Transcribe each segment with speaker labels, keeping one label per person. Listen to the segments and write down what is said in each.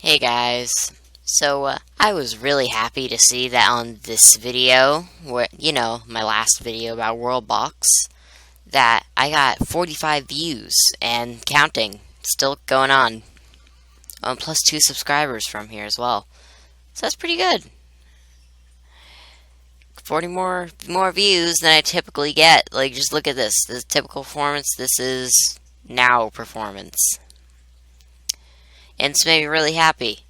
Speaker 1: Hey guys, I was really happy to see that on this video, my last video about Worldbox, that I got 45 views and counting, still going on. Plus 2 subscribers from here as well. So that's pretty good. 40 more views than I typically get. Like, just look at this. This is typical performance. This is now performance. And it's made me really happy.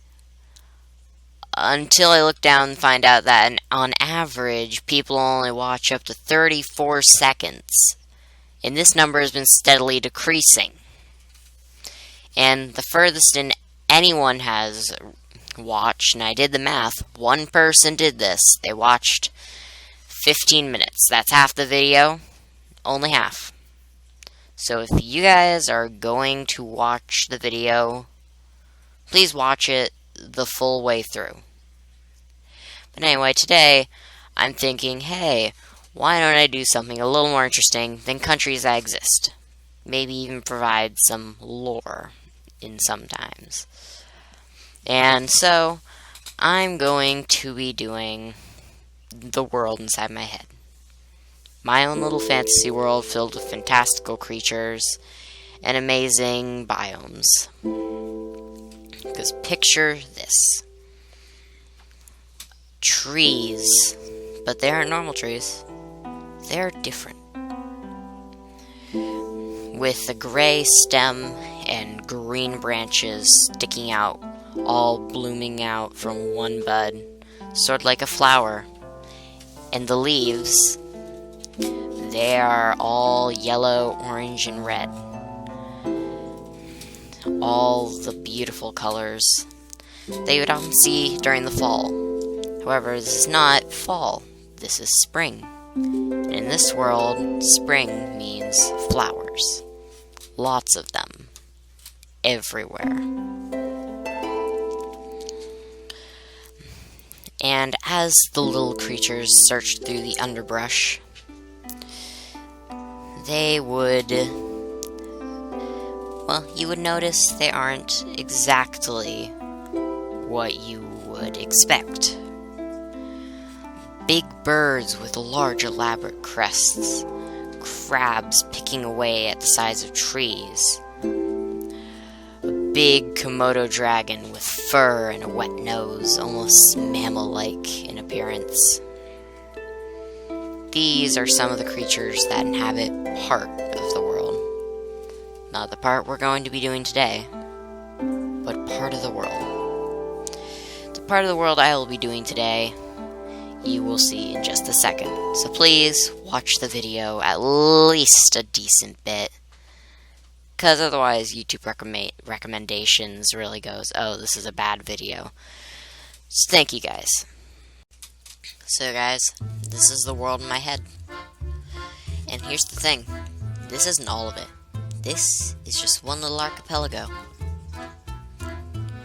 Speaker 1: Until I look down and find out that on average, people only watch up to 34 seconds. And this number has been steadily decreasing. And the furthest anyone has watched, and I did the math, one person did this. They watched 15 minutes. That's half the video. Only half. So if you guys are going to watch the video, please watch it the full way through. But anyway, today I'm thinking, hey, why don't I do something a little more interesting than countries that exist? Maybe even provide some lore in sometimes. And so I'm going to be doing the world inside my head. My own little fantasy world filled with fantastical creatures and amazing biomes. Because picture this. Trees. But they aren't normal trees. They're different. With a gray stem and green branches sticking out, all blooming out from one bud, sort of like a flower. And the leaves, they are all yellow, orange, and red. All the beautiful colors that you would often see during the fall. However, this is not fall, this is spring. And in this world, spring means flowers. Lots of them. Everywhere. And as the little creatures searched through the underbrush, you would notice they aren't exactly what you would expect. Big birds with large elaborate crests, crabs picking away at the sides of trees, a big Komodo dragon with fur and a wet nose, almost mammal-like in appearance. These are some of the creatures that inhabit part of the world. Not the part we're going to be doing today, but part of the world. The part of the world I will be doing today, you will see in just a second. So please watch the video at least a decent bit, because otherwise YouTube recommendations really goes, oh, this is a bad video. So thank you guys. So guys, this is the world in my head. And here's the thing, this isn't all of it. This is just one little archipelago.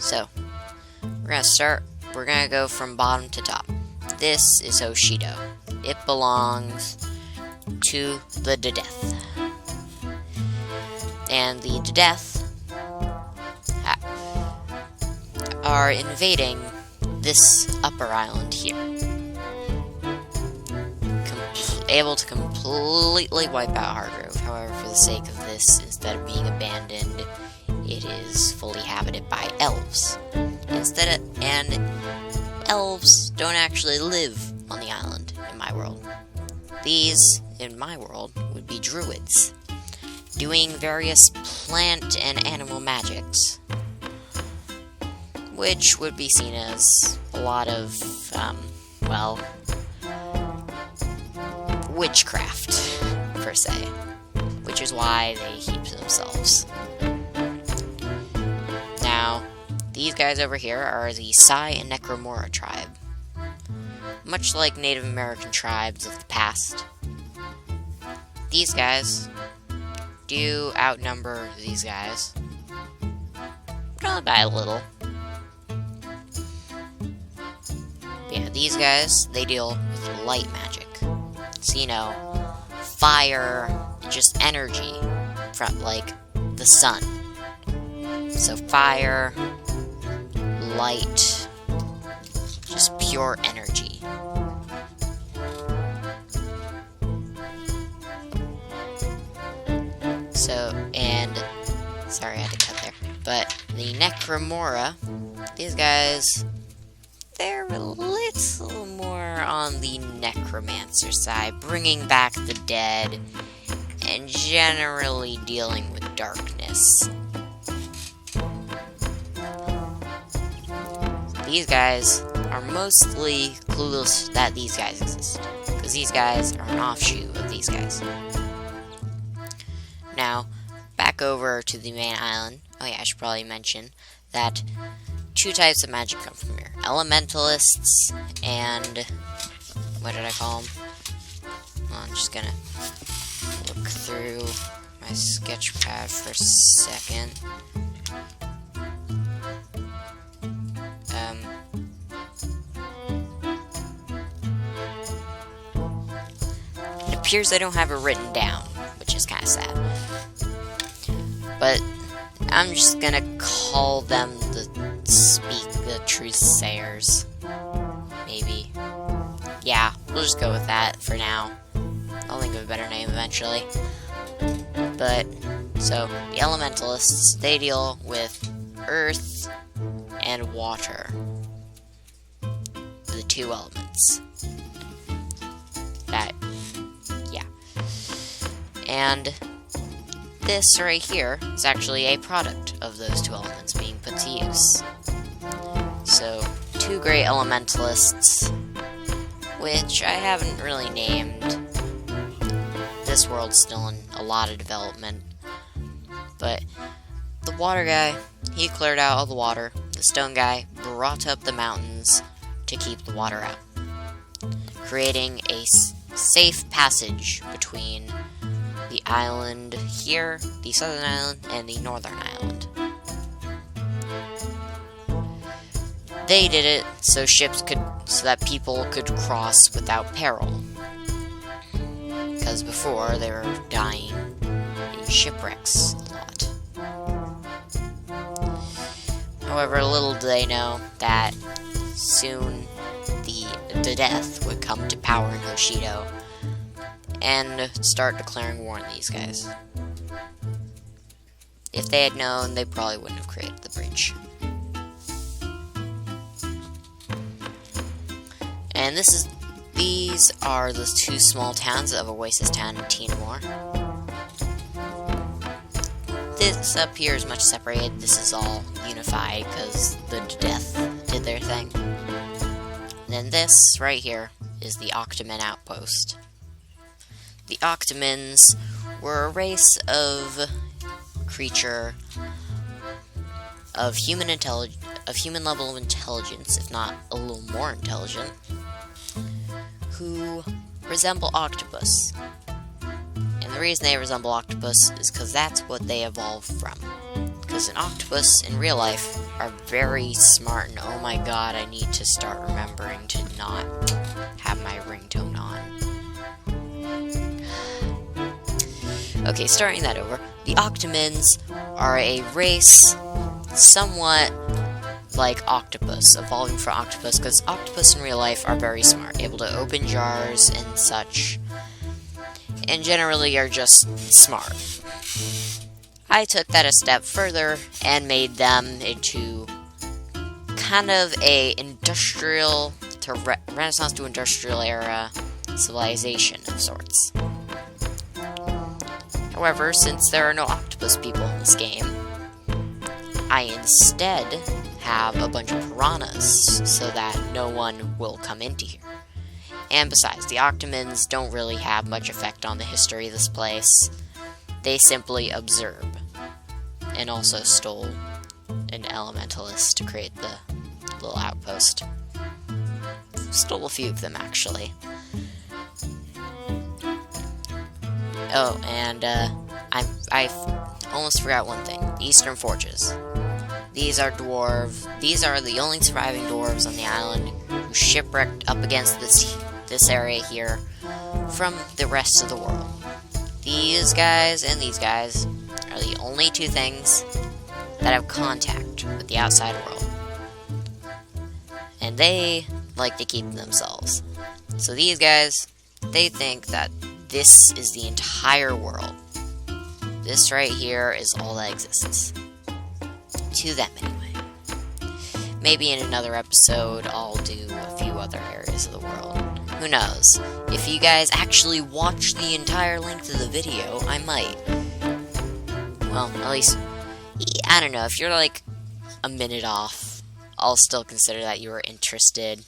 Speaker 1: So, we're gonna go from bottom to top. This is Hoshido. It belongs to the Dedeth. And the Dedeth are invading this upper island here. Able to completely wipe out Hargrove. However, for the sake of this, instead of being abandoned, it is fully inhabited by elves. And elves don't actually live on the island in my world. These, in my world, would be druids, doing various plant and animal magics, which would be seen as a lot of, witchcraft, per se, which is why they heap themselves. Now, these guys over here are the Sai and Necromora tribe. Much like Native American tribes of the past, these guys do outnumber these guys, but only by a little. But yeah, these guys, they deal with light magic. So, fire, just energy from, like, the sun. So fire, light, just pure energy. So, and sorry I had to cut there, but the Necromora, these guys, they're a little more on the necromancer side, bringing back the dead and generally dealing with darkness. These guys are mostly clueless that these guys exist, because these guys are an offshoot of these guys. Now, back over to the main island. Oh yeah, I should probably mention that two types of magic come from here. Elementalists and... what did I call them? Well, I'm just gonna look through my sketch pad for a second. It appears I don't have it written down, which is kind of sad. But I'm just gonna call them the truth-sayers. Maybe. Yeah, we'll just go with that for now. I'll think of a better name eventually. But, so, the elementalists, they deal with earth and water. The two elements. That, yeah. And this right here is actually a product of those two elements being put to use. So, two great elementalists, which I haven't really named. This world's still in a lot of development. But the water guy, he cleared out all the water. The stone guy brought up the mountains to keep the water out, creating a safe passage between the island here, the southern island, and the northern island. They did it so that people could cross without peril. Because before, they were dying in shipwrecks a lot. However, little do they know that soon the death would come to power in Hoshido and start declaring war on these guys. If they had known, they probably wouldn't have created the breach. And these are the two small towns of Oasis Town and Tinamore. This up here is much separated. This is all unified because the death did their thing. And then this right here is the Octoman outpost. The Octomans were a race of creature of human level of intelligence, if not a little more intelligent, who resemble octopus. And the reason they resemble octopus is because that's what they evolved from. Because an octopus in real life are very smart, and oh my god, I need to start remembering to not have my ringtone on. Okay, starting that over. The Octomans are a race somewhat like octopus, evolving from octopus, because octopus in real life are very smart, able to open jars and such, and generally are just smart. I took that a step further and made them into kind of a industrial to Renaissance to industrial era civilization of sorts. However, since there are no octopus people in this game, I instead have a bunch of piranhas so that no one will come into here. And besides, the Octomans don't really have much effect on the history of this place. They simply observe, and also stole an elementalist to create the little outpost. Stole a few of them, actually. Oh, and I almost forgot one thing. The Eastern Forges. These are the only surviving dwarves on the island who shipwrecked up against this area here from the rest of the world. These guys and these guys are the only two things that have contact with the outside world. and they like to keep themselves. So these guys, they think that this is the entire world. This right here is all that exists. To them, anyway. Maybe in another episode, I'll do a few other areas of the world. Who knows? If you guys actually watch the entire length of the video, I might. Well, at least, I don't know, if you're like a minute off, I'll still consider that you were interested.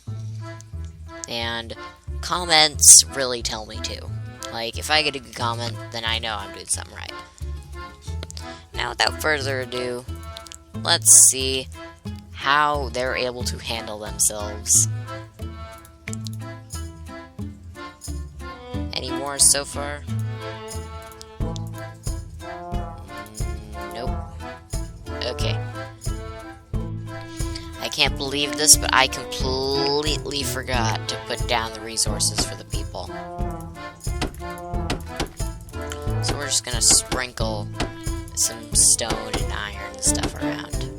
Speaker 1: And comments really tell me too. Like, if I get a good comment, then I know I'm doing something right. Now, without further ado, let's see how they're able to handle themselves. Any more so far? Nope. Okay. I can't believe this, but I completely forgot to put down the resources for the people. So we're just gonna sprinkle some stone and iron and stuff around.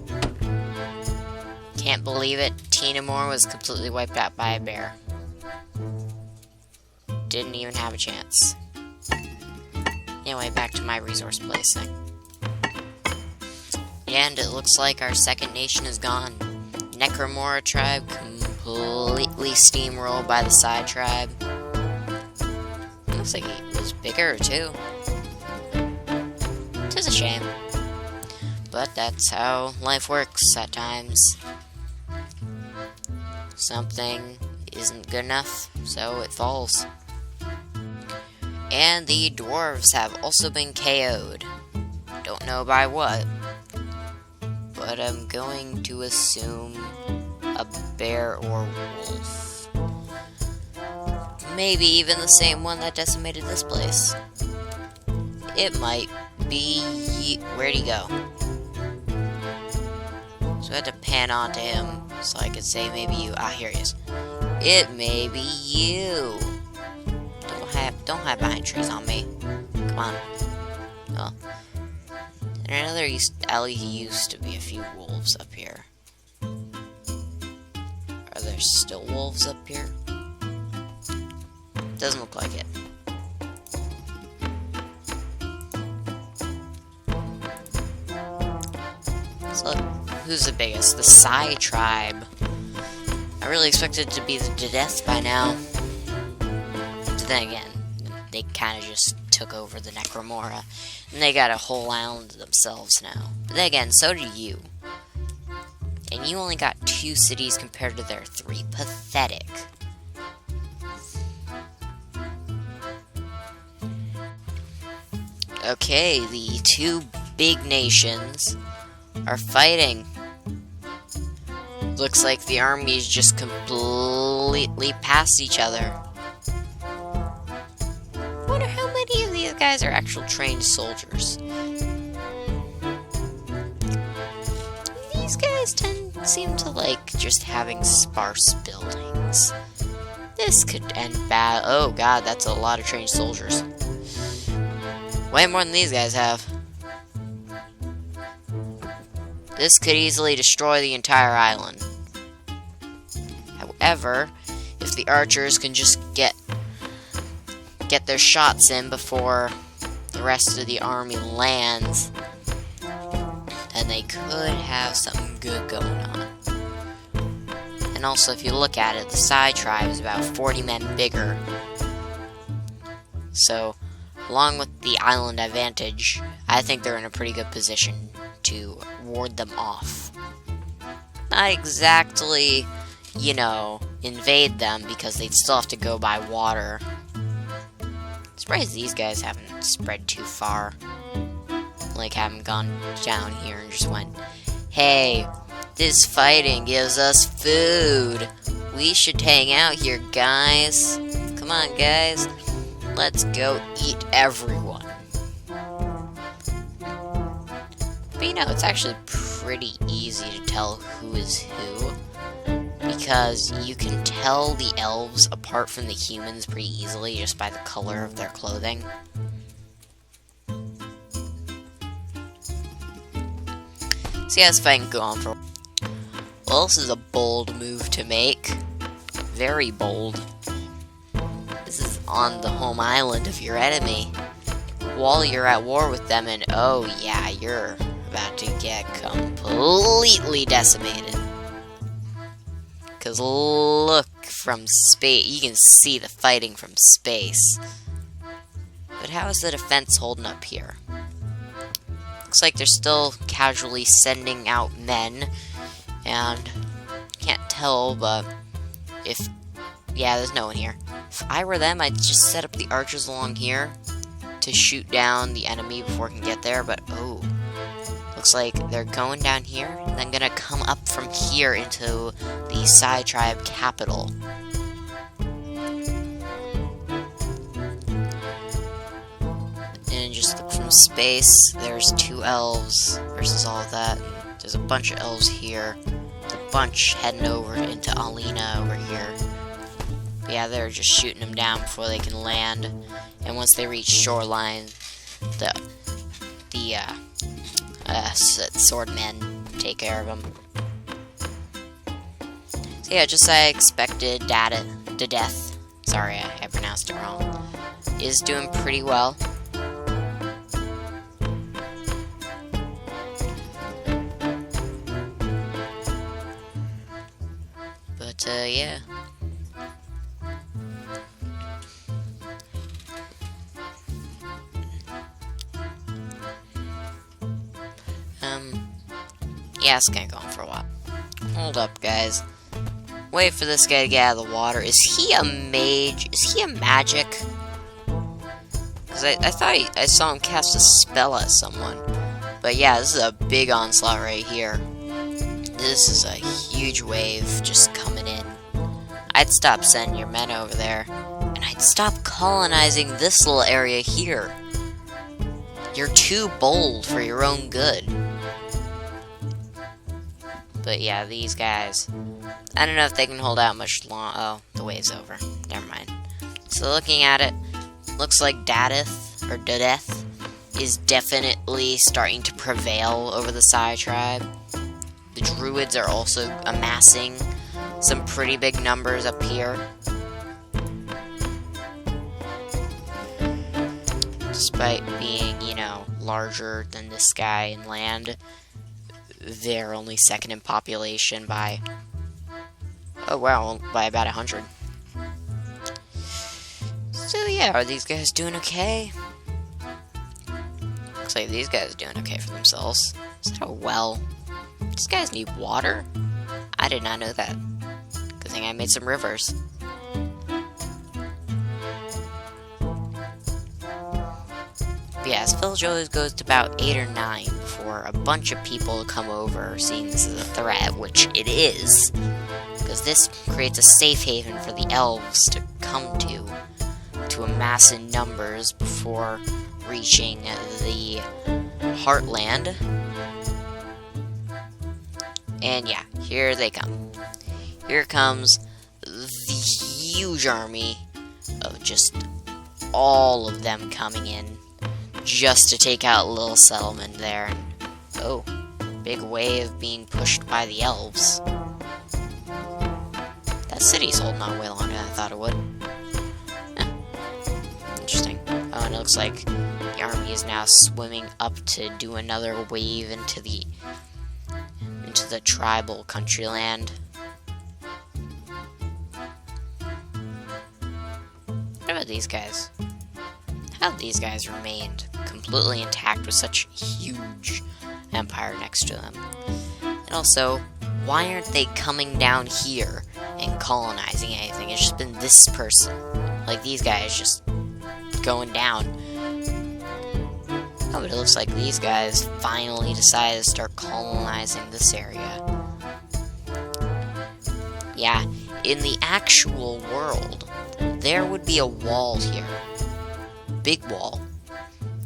Speaker 1: Can't believe it, Tinamore was completely wiped out by a bear. Didn't even have a chance. Anyway, back to my resource placing. And it looks like our second nation is gone. Necromora tribe completely steamrolled by the side tribe. Looks like he was bigger too. Tis a shame. But that's how life works at times. Something isn't good enough, so it falls. And the dwarves have also been KO'd. Don't know by what, but I'm going to assume a bear or wolf. Maybe even the same one that decimated this place. It might be... Where'd he go? So I had to pan onto him so I could say maybe you. Ah, here he is. It may be you. Don't hide behind trees on me. Come on. Oh. And I know there used to be a few wolves up here. Are there still wolves up here? Doesn't look like it. So, who's the biggest? The Psy tribe. I really expected it to be the death by now. But then again, they kind of just took over the Necromora. And they got a whole island to themselves now. But then again, so did you. And you only got 2 cities compared to their 3. Pathetic. Okay, the 2 big nations are fighting. Looks like the armies just completely passed each other. Wonder how many of these guys are actual trained soldiers. These guys seem to like just having sparse buildings. This could end bad. Oh god, that's a lot of trained soldiers. Way more than these guys have. This could easily destroy the entire island. However, if the archers can just get their shots in before the rest of the army lands, then they could have something good going on. And also, if you look at it, the Psy tribe is about 40 men bigger. So, along with the island advantage, I think they're in a pretty good position to ward them off. Not exactly, invade them, because they'd still have to go by water. Surprised these guys haven't spread too far. Like, haven't gone down here and just went, hey, this fighting gives us food. We should hang out here, guys. Come on, guys. Let's go eat everyone. But it's actually pretty easy to tell who is who, because you can tell the elves apart from the humans pretty easily just by the color of their clothing. So yeah, this fight can go on for... Well, this is a bold move to make. Very bold. This is on the home island of your enemy. While you're at war with them, and oh yeah, you're about to get completely decimated. Because look from space, you can see the fighting from space. But how is the defense holding up here? Looks like they're still casually sending out men, and can't tell, but yeah, there's no one here. If I were them, I'd just set up the archers along here to shoot down the enemy before it can get there, but oh, looks like they're going down here, and then gonna come up from here into the Psy Tribe capital. And just look from space, there's 2 elves versus all of that. There's a bunch of elves here. There's a bunch heading over into Alina over here. But yeah, they're just shooting them down before they can land. And once they reach shoreline, the swordmen take care of them. So yeah, just as I expected, Death, sorry, I pronounced it wrong, is doing pretty well. But yeah. Yeah, it's gonna go on for a while. Hold up, guys. Wait for this guy to get out of the water. Is he a mage? Is he a magic? Because I thought I saw him cast a spell at someone. But yeah, this is a big onslaught right here. This is a huge wave just coming in. I'd stop sending your men over there. And I'd stop colonizing this little area here. You're too bold for your own good. But yeah, these guys, I don't know if they can hold out much long. Oh, the wave's over. Never mind. So looking at it, looks like Dadeth is definitely starting to prevail over the Psy Tribe. The Druids are also amassing some pretty big numbers up here. Despite being, you know, larger than this guy in land, they're only second in population by, oh wow, by about 100. So yeah, are these guys doing okay? Looks like these guys are doing okay for themselves. Is that a well? These guys need water? I did not know that. Good thing I made some rivers. But yeah, this village always goes to about 8 or 9 before a bunch of people come over, seeing this as a threat, which it is. Because this creates a safe haven for the elves to come to amass in numbers before reaching the Heartland. And yeah, here they come. Here comes the huge army of just all of them coming in just to take out a little settlement there. And, oh, big wave being pushed by the elves. That city's holding on way longer than I thought it would. Interesting. Oh, and it looks like the army is now swimming up to do another wave into the tribal country land. What about these guys? How have these guys remained completely intact with such a huge empire next to them? And also, why aren't they coming down here and colonizing anything? It's just been this person. Like, these guys just going down. Oh, but it looks like these guys finally decided to start colonizing this area. Yeah, in the actual world, there would be a wall here. Big wall.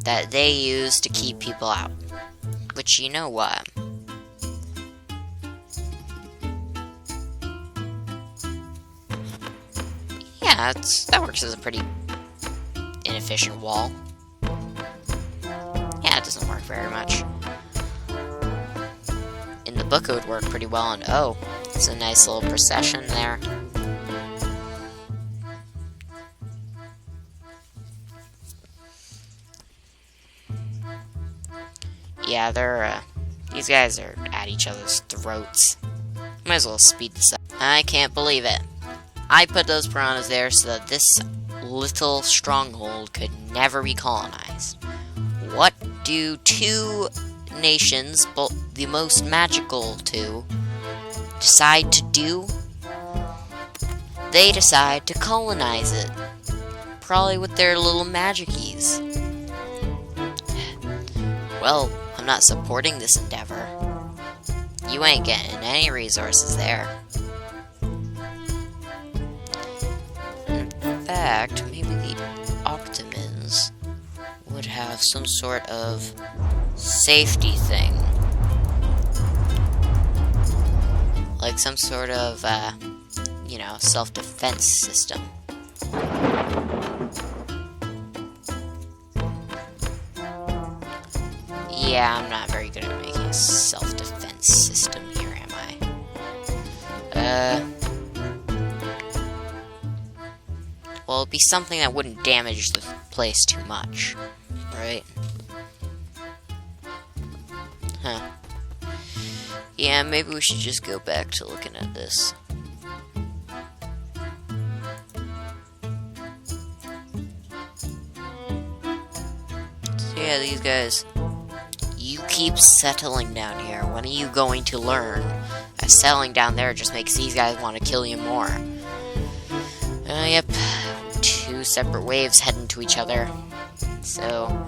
Speaker 1: That they use to keep people out. Which, you know what? Yeah, that works as a pretty inefficient wall. Yeah, it doesn't work very much. In the book it would work pretty well, and oh, It's a nice little procession there. Yeah, these guys are at each other's throats. Might as well speed this up. I can't believe it. I put those piranhas there so that this little stronghold could never be colonized. What do two nations, both the most magical two, decide to do? They decide to colonize it. Probably with their little magicies. Well, I'm not supporting this endeavor. You ain't getting any resources there. In fact, maybe the Octomans would have some sort of safety thing. Like some sort of, self-defense system. Yeah, I'm not very good at making a self-defense system here, am I? Well, it'd be something that wouldn't damage the place too much, right? Huh. Yeah, maybe we should just go back to looking at this. So yeah, these guys... You keep settling down here. When are you going to learn? Settling down there just makes these guys want to kill you more. Yep. Two separate waves heading to each other. So,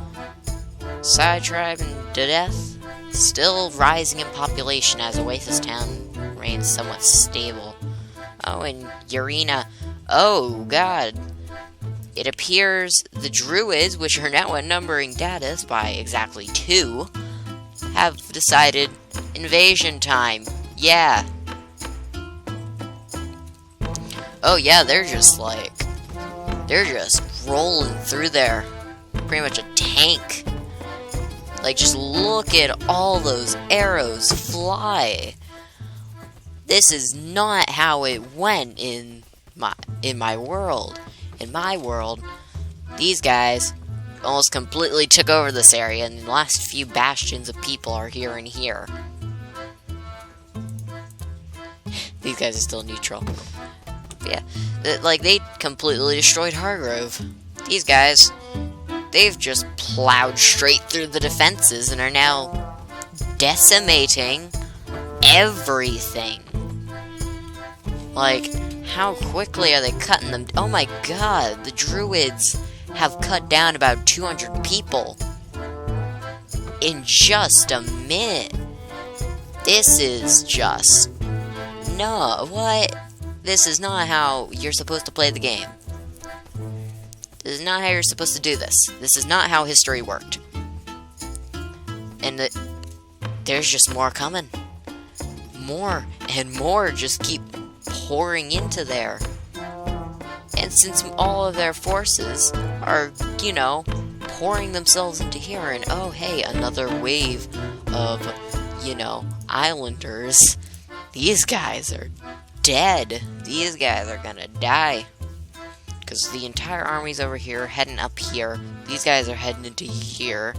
Speaker 1: Side Tribe and Death still rising in population as Oasis Town remains somewhat stable. Oh, and Urena. Oh, God. It appears the Druids, which are now outnumbering Dadis by exactly 2, have decided invasion time. Yeah. Oh yeah, they're just rolling through there. Pretty much a tank. Like, just look at all those arrows fly. This is not how it went in my world. In my world, these guys almost completely took over this area, and the last few bastions of people are here and here. These guys are still neutral. Yeah, they completely destroyed Hargrove. These guys, they've just plowed straight through the defenses and are now decimating everything. Like, how quickly are they cutting them? Oh my god, the Druids have cut down about 200 people in just a minute. This is just... No, what? This is not how you're supposed to play the game. This is not how you're supposed to do this. This is not how history worked. And there's just more coming. More and more just keep pouring into there. And since all of their forces are, pouring themselves into here, and oh hey, another wave of, islanders, these guys are dead. These guys are gonna die. Because the entire army's over here, heading up here. These guys are heading into here.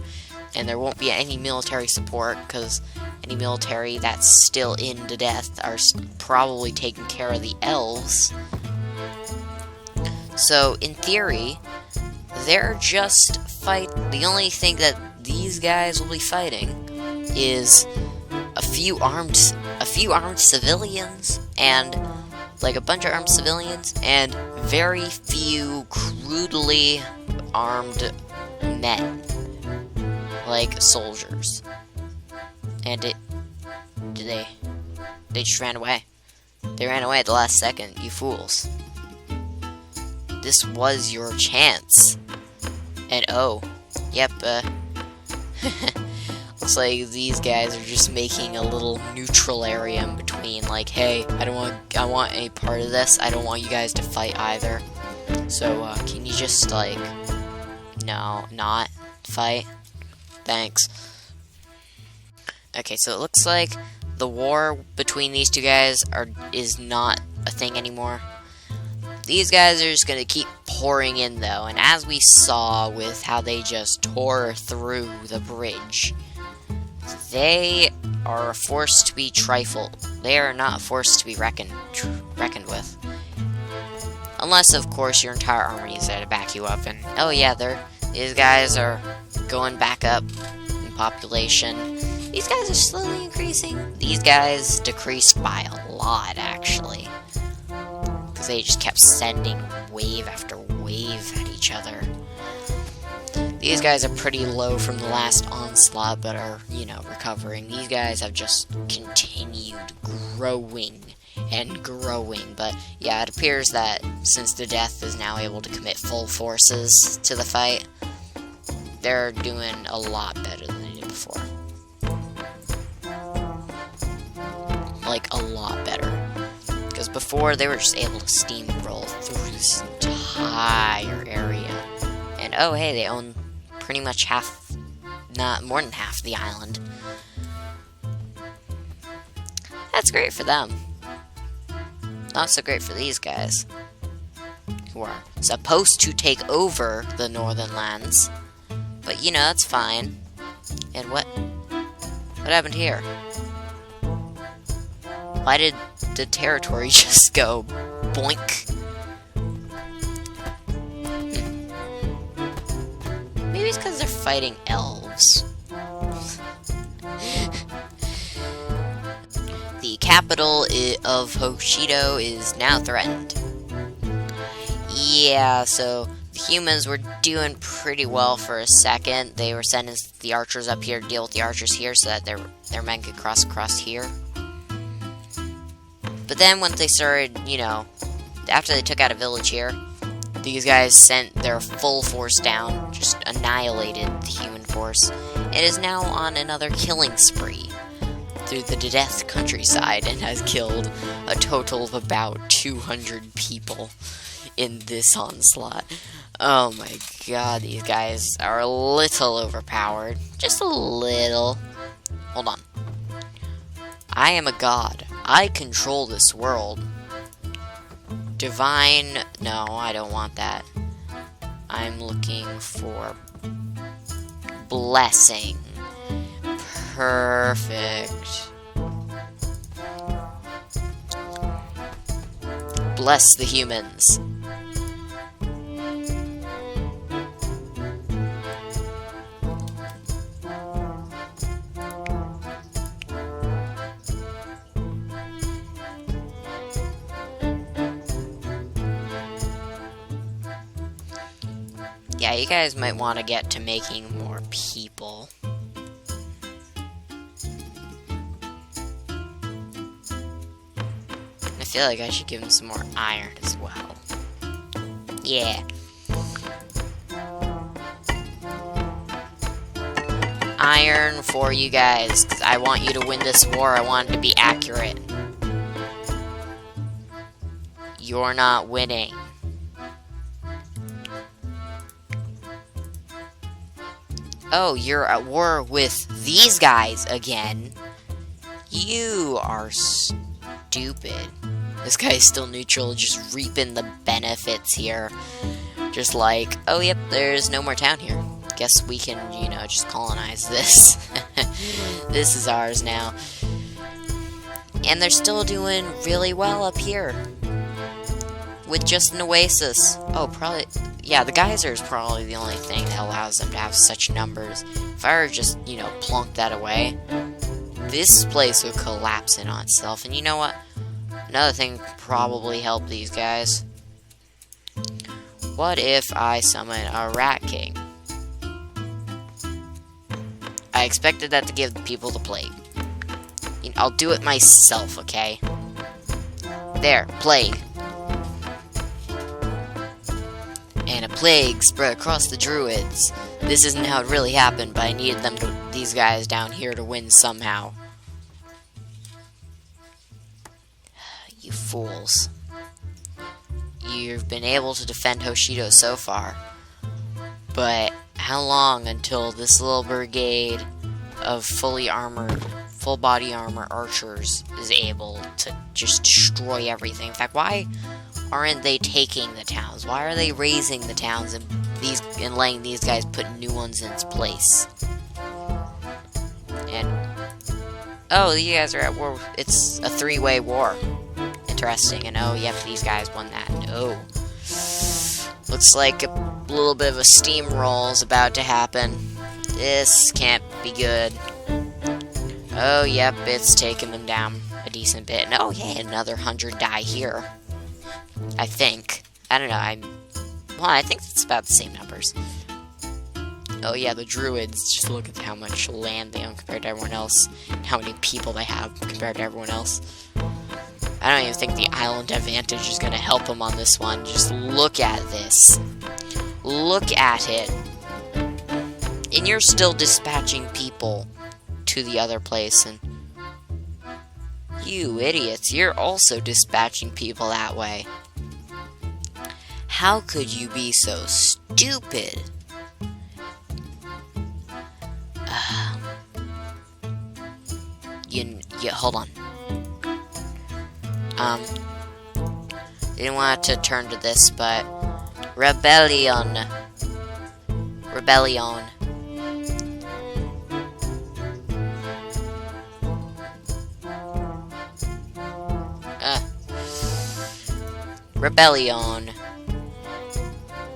Speaker 1: And there won't be any military support, because any military that's still in to death are probably taking care of the elves. So, in theory, they're just the only thing that these guys will be fighting is a few armed civilians, and like a bunch of armed civilians, and very few crudely armed men, like soldiers. And they just ran away. They ran away at the last second, you fools. This was your chance. And oh, yep, looks like these guys are just making a little neutral area in between, like, hey, I want any part of this. I don't want you guys to fight either. So, can you just, not fight? Thanks. Okay, so it looks like the war between these two guys is not a thing anymore. These guys are just going to keep pouring in, though, and as we saw with how they just tore through the bridge, they are a force to be trifled. They are not a force to be reckoned with. Unless, of course, your entire army is there to back you up, and oh yeah, these guys are going back up in population. These guys are slowly increasing. These guys decreased by a lot, actually. Because they just kept sending wave after wave at each other. These guys are pretty low from the last onslaught, but are, recovering. These guys have just continued growing and growing. But yeah, it appears that since the Death is now able to commit full forces to the fight, they're doing a lot better than they did before. Like, a lot better. Because before, they were just able to steamroll through this entire area. And oh hey, they own pretty much half, not more than half the island. That's great for them. Not so great for these guys, who are supposed to take over the northern lands. But that's fine. And what happened here? Why did the territory just go boink? Maybe it's because they're fighting elves. The capital of Hoshido is now threatened. Yeah, so the humans were doing pretty well for a second. They were sending the archers up here to deal with the archers here so that their men could cross across here. But then once they started, after they took out a village here, these guys sent their full force down, just annihilated the human force, and is now on another killing spree through the Death countryside and has killed a total of about 200 people in this onslaught. Oh my god, these guys are a little overpowered. Just a little. Hold on. I am a god. I control this world. Divine... No, I don't want that. I'm looking for... blessing. Perfect. Bless the humans. Yeah, you guys might want to get to making more people. I feel like I should give them some more iron as well. Yeah. Iron for you guys, because I want you to win this war. I want it to be accurate. You're not winning. Oh, you're at war with these guys again. You are stupid. This guy is still neutral, just reaping the benefits here. Just like, oh yep, there's no more town here. Guess we can, just colonize this. This is ours now. And they're still doing really well up here. With just an oasis. Oh, probably... Yeah, the geyser is probably the only thing that allows them to have such numbers. If I were just, plunk that away, this place would collapse in on itself. And you know what? Another thing could probably help these guys. What if I summon a Rat King? I expected that to give the people the plague. I'll do it myself, okay? There, plague. And a plague spread across the druids. This isn't how it really happened, but I needed these guys down here to win somehow. You fools. You've been able to defend Hoshido so far. But how long until this little brigade of fully armored full body armor archers is able to just destroy everything. In fact, why aren't they taking the towns? Why are they raising the towns and letting these guys put new ones in its place? And oh, you guys are at war. It's a three-way war. Interesting. And oh, yep, these guys won that. Oh, looks like a little bit of a steamroll is about to happen. This can't be good. Oh, yep, it's taking them down a decent bit. And oh, yeah, another 100 die here. I think. I don't know. Well, I think it's about the same numbers. Oh, yeah, the druids. Just look at how much land they own compared to everyone else. And how many people they have compared to everyone else. I don't even think the island advantage is going to help them on this one. Just look at this. Look at it. And you're still dispatching people to the other place, and you idiots, you're also dispatching people that way. How could you be so stupid? Hold on. Didn't want to turn to this, but rebellion. Rebellion.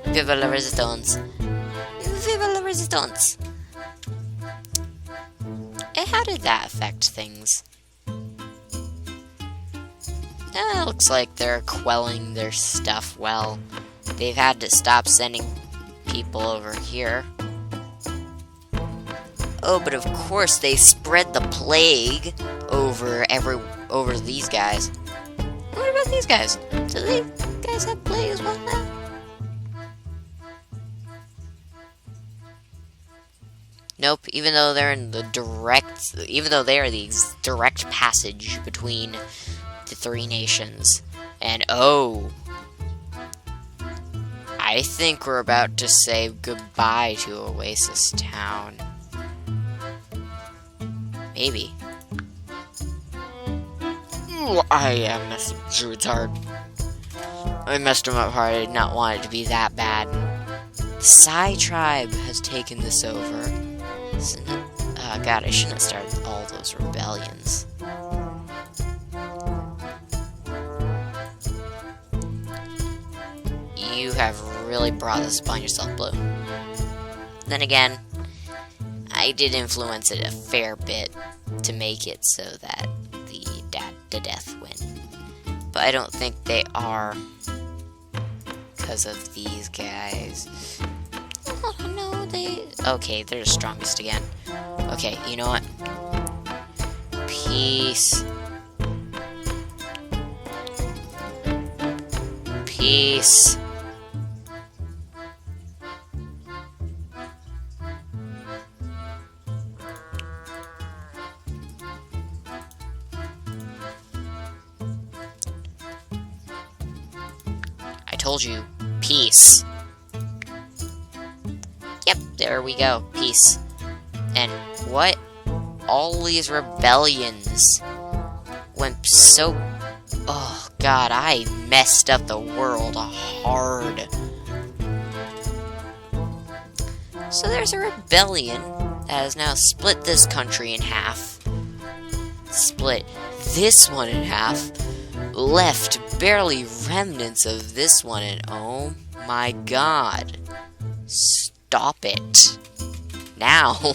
Speaker 1: Viva la resistance. Viva la resistance. And how did that affect things? Looks like they're quelling their stuff well. They've had to stop sending people over here. Oh, but of course they spread the plague over these guys. What about these guys? Do they guys have plague as well now? Nope, even though they are the direct passage between the three nations. And oh, I think we're about to say goodbye to Oasis Town. Maybe. Ooh, I messed up Druid's hard. I messed him up hard. I did not want it to be that bad. The Psy tribe has taken this over. God, I shouldn't have started all those rebellions. You have really brought this upon yourself, Blue. Then again, I did influence it a fair bit to make it so that the death win. But I don't think they are because of these guys. Oh no, okay, they're the strongest again. Okay, you know what? Peace. Peace. I told you, peace. Yep, there we go, peace. And what? All these rebellions went so... Oh, God, I messed up the world hard. So there's a rebellion that has now split this country in half. Split this one in half. Left barely remnants of this one, and oh my God. Stop it. Now.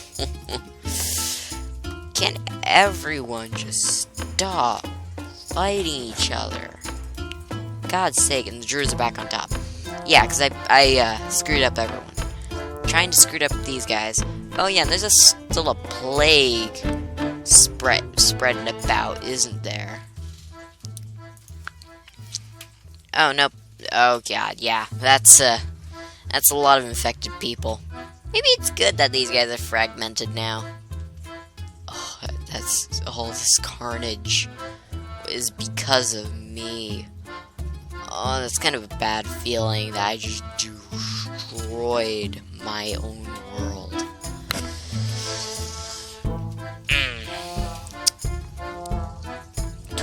Speaker 1: Can everyone just stop fighting each other? God's sake, and the Druids are back on top. Yeah, because I screwed up everyone. Trying to screw up these guys. Oh yeah, and there's still a plague spreading about, isn't there? Oh, nope. Oh, God, yeah. That's a lot of infected people. Maybe it's good that these guys are fragmented now. Oh, that's all this carnage is because of me. Oh, that's kind of a bad feeling that I just destroyed my own world.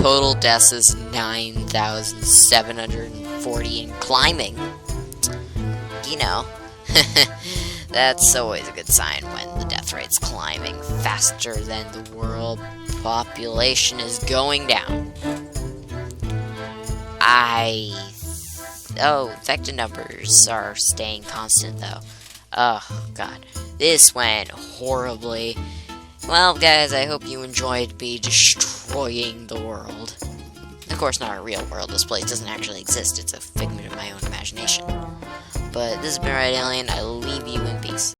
Speaker 1: total deaths is 9,740 and climbing. You know, that's always a good sign when the death rate's climbing faster than the world population is going down. Infected numbers are staying constant though. Oh god, this went horribly. Well, guys, I hope you enjoyed me destroying the world. Of course, not a real world. This place doesn't actually exist. It's a figment of my own imagination. But this has been Red Alien. I leave you in peace.